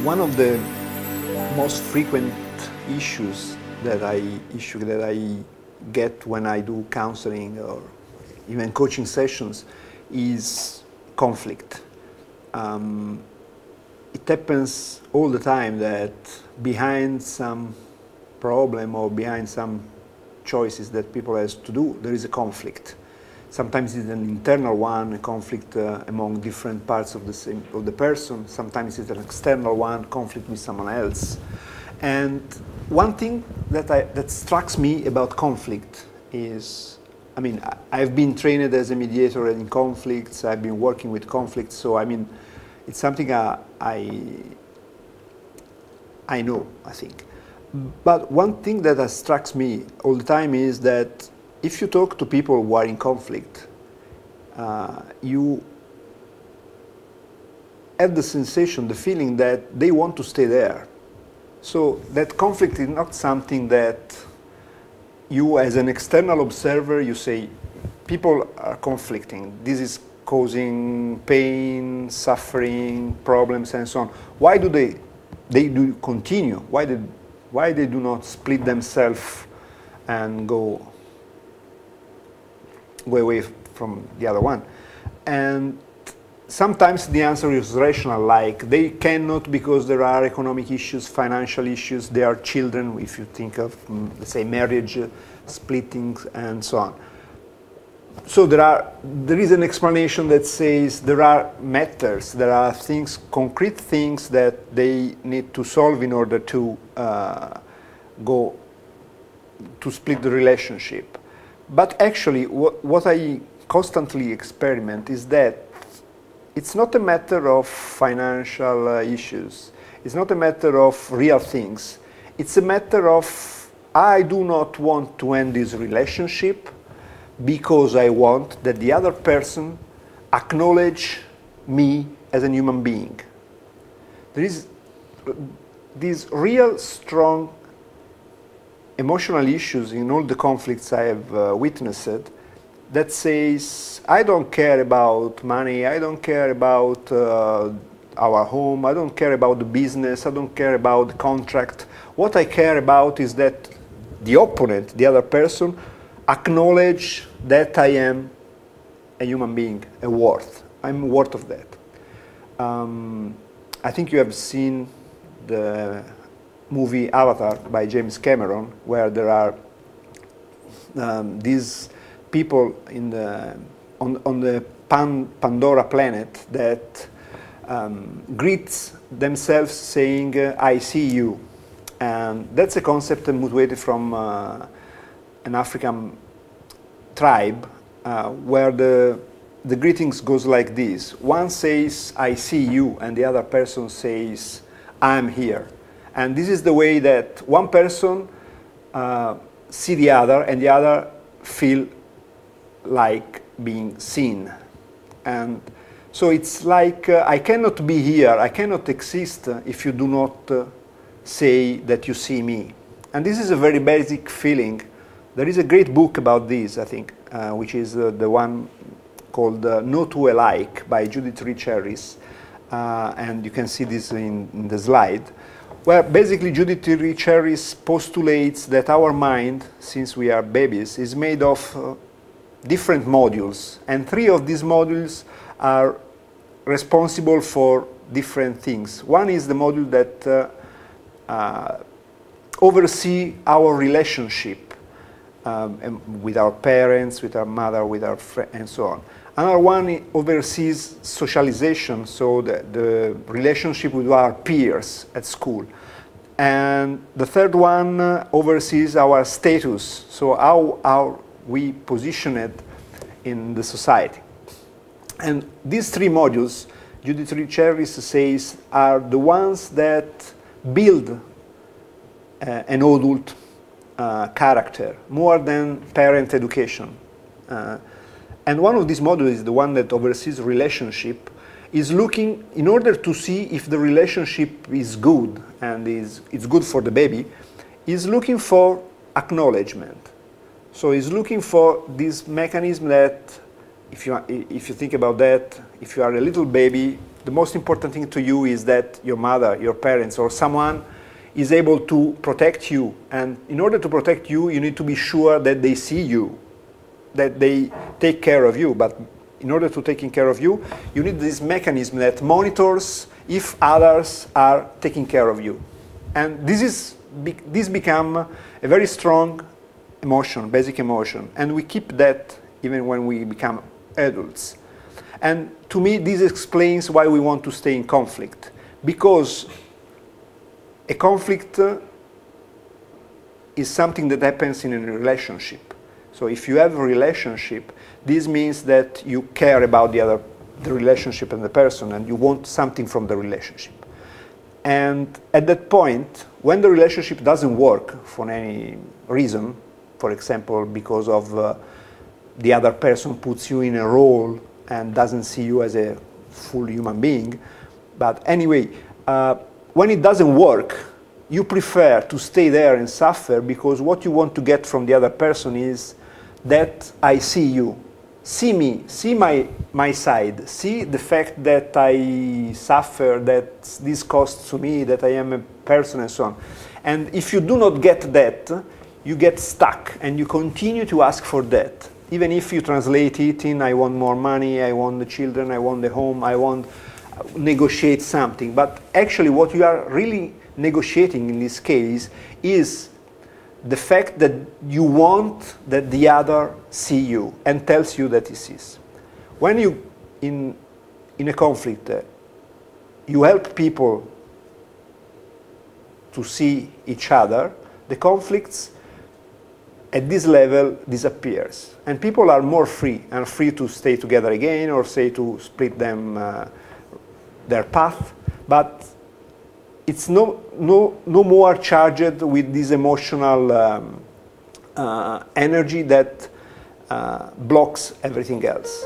One of the most frequent issues that I get when I do counseling or even coaching sessions is conflict. It happens all the time that behind some problem or behind some choices that people have to do, there is a conflict. Sometimes it's an internal one, a conflict among different parts of the person. Sometimes it's an external one, conflict with someone else. And one thing that strikes me about conflict is, I mean, I've been trained as a mediator in conflicts. I've been working with conflicts, so I mean, it's something I know, I think. But one thing that strikes me all the time is that if you talk to people who are in conflict, you have the sensation, the feeling that they want to stay there. So that conflict is not something that you, as an external observer, you say, people are conflicting. This is causing pain, suffering, problems, and so on. Why do they do continue? Why they do not split themselves and go away from the other one? And sometimes the answer is rational, like they cannot because there are economic issues, financial issues, they are children, if you think of, let's say, marriage, splitting, and so on. So there is an explanation that says there are matters, there are things, concrete things that they need to solve in order to split the relationship. But actually, what I constantly experiment is that it's not a matter of financial issues. It's not a matter of real things. It's a matter of, I do not want to end this relationship because I want that the other person acknowledge me as a human being. There is these real strong emotional issues in all the conflicts I have witnessed that says, I don't care about money, I don't care about our home, I don't care about the business, I don't care about the contract. What I care about is that the opponent, the other person, acknowledge that I am a human being, a worth. I'm worth of that. I think you have seen the movie Avatar by James Cameron, where there are these people on the Pandora planet that greets themselves saying, I see you. And that's a concept motivated from an African tribe where the greetings goes like this. One says, I see you, and the other person says, I'm here. And this is the way that one person see the other, and the other feel like being seen. And so it's like, I cannot be here, I cannot exist if you do not say that you see me. And this is a very basic feeling. There is a great book about this, I think, which is the one called No Two Alike by Judith Rich Harris. And you can see this in the slide, where basically Judith Rich Harris postulates that our mind, since we are babies, is made of different modules. And 3 of these modules are responsible for different things. One is the module that oversee our relationship with our parents, with our mother, with our friends, and so on. Another one oversees socialization, so the relationship with our peers at school. And the third one oversees our status, so how we position it in the society. And these 3 modules, Judith Rich Harris says, are the ones that build an adult character, more than parent education. And one of these modules is the one that oversees relationship, is looking, in order to see if the relationship is good and it's good for the baby, is looking for acknowledgement. So it's looking for this mechanism that, if you think about that, if you are a little baby, the most important thing to you is that your mother, your parents, or someone is able to protect you. And in order to protect you, you need to be sure that they see you, that they take care of you. But in order to take care of you, you need this mechanism that monitors if others are taking care of you. And this become a very strong emotion, basic emotion. And we keep that even when we become adults. And to me, this explains why we want to stay in conflict. Because a conflict is something that happens in a relationship. So if you have a relationship, this means that you care about the relationship and the person, and you want something from the relationship. And at that point, when the relationship doesn't work for any reason, for example, because of the other person puts you in a role and doesn't see you as a full human being, but anyway, when it doesn't work, you prefer to stay there and suffer because what you want to get from the other person is that I see you. See me, see my side, see the fact that I suffer, that this costs to me, that I am a person and so on. And if you do not get that, you get stuck and you continue to ask for that. Even if you translate it in, I want more money, I want the children, I want the home, I want negotiate something. But actually what you are really negotiating in this case is the fact that you want that the other see you and tells you that he sees. When you, in a conflict, you help people to see each other, the conflicts at this level disappears. And people are more free, and free to stay together again or say to split them their path. But it's no more charged with this emotional energy that blocks everything else.